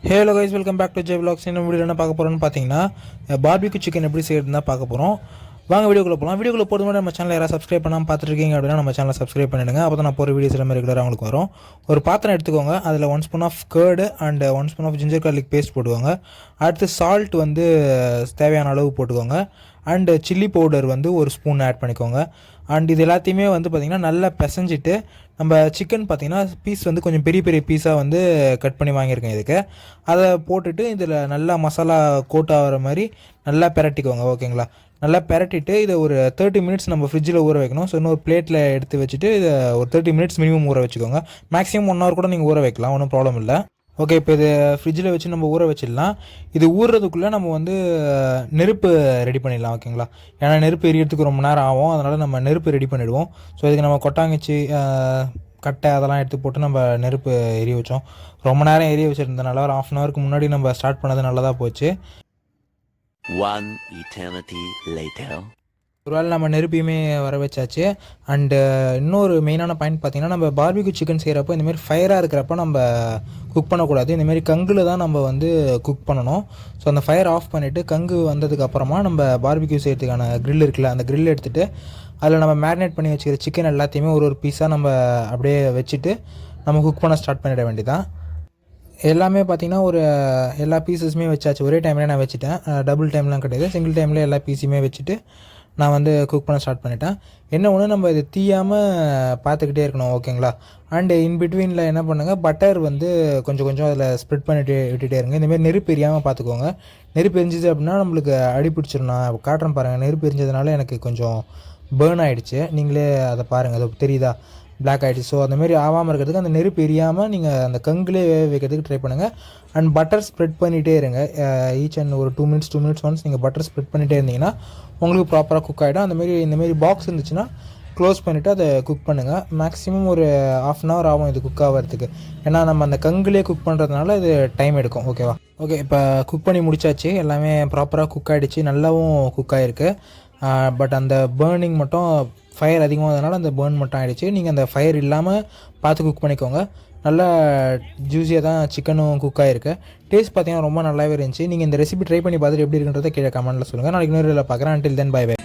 Hello guys, welcome back to J vlogs. என்ன video என்ன பார்க்க போகிறோம்னு பார்த்தீங்கன்னா, பார்பிக்யூ சிக்கன் எப்படி செய்யறதுன்னு தான் பார்க்க போகிறோம். வாங்க வீடியோக்குள்ளே போகலாம். வீடியோக்குள்ளே போகிறது முன்னாடி நம்ம சேனல் யாராவது சப்ஸ்கிரைப் பண்ணாமல் பார்த்துருக்கீங்க அப்படின்னா நம்ம சேனலை சப்ஸ்கிரைப் பண்ணிடுங்க. அப்போ தான் நான் போகிற வீடியோஸ் எல்லாமே ரெகுலராக உங்களுக்கு வரும். ஒரு பாத்திரம் எடுத்துக்கோங்க. அதில் 1 spoon of curd and 1 spoon of ginger garlic paste போட்டுக்கோங்க. அடுத்து சால்ட் வந்து தேவையான அளவு போட்டுக்கோங்க. அண்டு சில்லி பவுடர் வந்து 1 ஸ்பூன் ஆட் பண்ணிக்கோங்க. அண்ட் இது எல்லாத்தையுமே வந்து பார்த்திங்கன்னா நல்லா பிசைஞ்சிட்டு, நம்ம சிக்கன் பார்த்திங்கன்னா பீஸ் வந்து கொஞ்சம் பெரிய பெரிய பீஸாக வந்து கட் பண்ணி வாங்கியிருக்கேன் இதுக்கு. அதை போட்டுட்டு இதில் நல்லா மசாலா கோட் ஆகிற மாதிரி நல்லா பெரட்டிக்கோங்க. ஓகேங்களா? நல்லா பெரட்டிட்டு இதை ஒரு 30 மினிட்ஸ் நம்ம ஃப்ரிட்ஜில் ஊற வைக்கணும். ஸோ இன்னொரு பிளேட்டில் எடுத்து வச்சுட்டு இதை ஒரு 30 மினிட்ஸ் மினிமம் ஊற வச்சுக்கோங்க. மேக்ஸிமம் 1 ஹவர் கூட நீங்கள் ஊற வைக்கலாம், ஒன்றும் ப்ராப்ளம் இல்லை. ஓகே, இப்போ இது ஃப்ரிட்ஜில் வச்சு நம்ம ஊற வச்சிடலாம். இது ஊறுறதுக்குள்ளே நம்ம வந்து நெருப்பு ரெடி பண்ணிடலாம். ஓகேங்களா? ஏன்னா நெருப்பு எரியறதுக்கு ரொம்ப நேரம் ஆகும், அதனால் நம்ம நெருப்பு ரெடி பண்ணிவிடுவோம். ஸோ இதுக்கு நம்ம கொட்டாங்குச்சி, கட்டை அதெல்லாம் எடுத்து போட்டு நம்ம நெருப்பு எரிய வச்சோம். ரொம்ப நேரம் எரிய வச்சுருந்தனால ஒரு 1/2 ஹவருக்கு முன்னாடி நம்ம ஸ்டார்ட் பண்ணது நல்லதாக போச்சு. One eternity later. ஒரு வேளை நம்ம நெருப்பையுமே வர வச்சாச்சு. அண்டு இன்னொரு மெயினான பாயிண்ட் பார்த்திங்கன்னா, நம்ம பார்பிக்யூ சிக்கன் செய்கிறப்போ இந்தமாரி ஃபயராக இருக்கிறப்ப நம்ம குக் பண்ணக்கூடாது. இந்தமாரி கங்கில் தான் நம்ம வந்து குக் பண்ணணும். ஸோ அந்த ஃபயர் ஆஃப் பண்ணிவிட்டு கங்கு வந்ததுக்கப்புறமா நம்ம பார்பிக்யூ செய்கிறதுக்கான க்ரில் இருக்குல்ல, அந்த க்ரில் எடுத்துகிட்டு அதில் நம்ம மேரினேட் பண்ணி வச்சுக்கிற சிக்கன் எல்லாத்தையுமே ஒரு பீஸாக நம்ம அப்படியே வச்சுட்டு நம்ம குக் பண்ண ஸ்டார்ட் பண்ணிட வேண்டியதான். எல்லாமே பார்த்திங்கன்னா எல்லா பீசஸுமே வச்சாச்சு. ஒரே டைம்லேயே நான் வச்சுட்டேன். டபுள் டைம்லாம் கிடையாது, சிங்கிள் டைம்லேயே எல்லா பீஸுமே வச்சுட்டு நான் வந்து குக் பண்ண ஸ்டார்ட் பண்ணிட்டேன். என்ன ஒன்று, நம்ம இது தீயாமல் பார்த்துக்கிட்டே இருக்கணும். ஓகேங்களா? அண்டு இன்பிட்வீனில் என்ன பண்ணுங்கள், பட்டர் வந்து கொஞ்சம் கொஞ்சம் அதில் ஸ்ப்ரெட் பண்ணிட்டு விட்டுகிட்டே இருங்க. இந்தமாரி நெருப்பு எரியாமல் பார்த்துக்கோங்க. நெருப்பு எரிஞ்சிது அப்படின்னா நம்மளுக்கு அடி பிடிச்சிடும். நான் காட்டுறேன் பாருங்கள். நெருப்பு எரிஞ்சதுனால எனக்கு கொஞ்சம் பேர்ன் ஆகிடுச்சு. நீங்களே அதை பாருங்கள், அது தெரியுதா? பிளாக் ஆகிடுச்சு. ஸோ அந்தமாரி ஆகாமல் இருக்கிறதுக்கு அந்த நெருப்பு எரியாமல் நீங்கள் அந்த கங்குலே வைக்கிறதுக்கு ட்ரை பண்ணுங்கள். அண்ட் பட்டர் ஸ்ப்ரெட் பண்ணிகிட்டே இருங்க. ஈச் அண்ட் ஒரு 2 மினிட்ஸ் ஒன்ஸ் நீங்கள் பட்டர் ஸ்ப்ரெட் பண்ணிகிட்டே இருந்தீங்கன்னா உங்களுக்கு ப்ராப்பராக குக் ஆகிடும். இந்தமாரி பாக்ஸ் இருந்துச்சுன்னா க்ளோஸ் பண்ணிவிட்டு அதை குக் பண்ணுங்கள். மேக்ஸிமம் ஒரு 1/2 ஹவர் ஆகும் இது குக் ஆகிறதுக்கு. ஏன்னா நம்ம அந்த கங்குலே குக் பண்ணுறதுனால இது டைம் எடுக்கும். ஓகேவா? ஓகே, இப்போ குக் பண்ணி முடிச்சாச்சு. எல்லாமே ப்ராப்பராக குக் ஆகிடுச்சு, நல்லாவும் குக் ஆகிருக்கு. பட் அந்த பேர்னிங் மட்டும், ஃபயர் அதிகமாகறதுனால அந்த பேர்ன் மட்டும் ஆகிடுச்சு. நீங்கள் அந்த ஃபயர் இல்லாமல் பார்த்து குக் பண்ணிக்கோங்க. நல்லா ஜூஸியாக தான் சிக்கனும் குக் ஆகிருக்கு. டேஸ்ட் பார்த்தீங்கன்னா ரொம்ப நல்லாவே இருந்துச்சு. நீங்கள் இந்த ரெசிபி ட்ரை பண்ணி பார்த்துட்டு எப்படி இருக்குன்றதை கீழே கமெண்ட்டில் சொல்லுங்கள். நாளைக்கு இன்னொரு பார்க்குறேன். Until then bye by.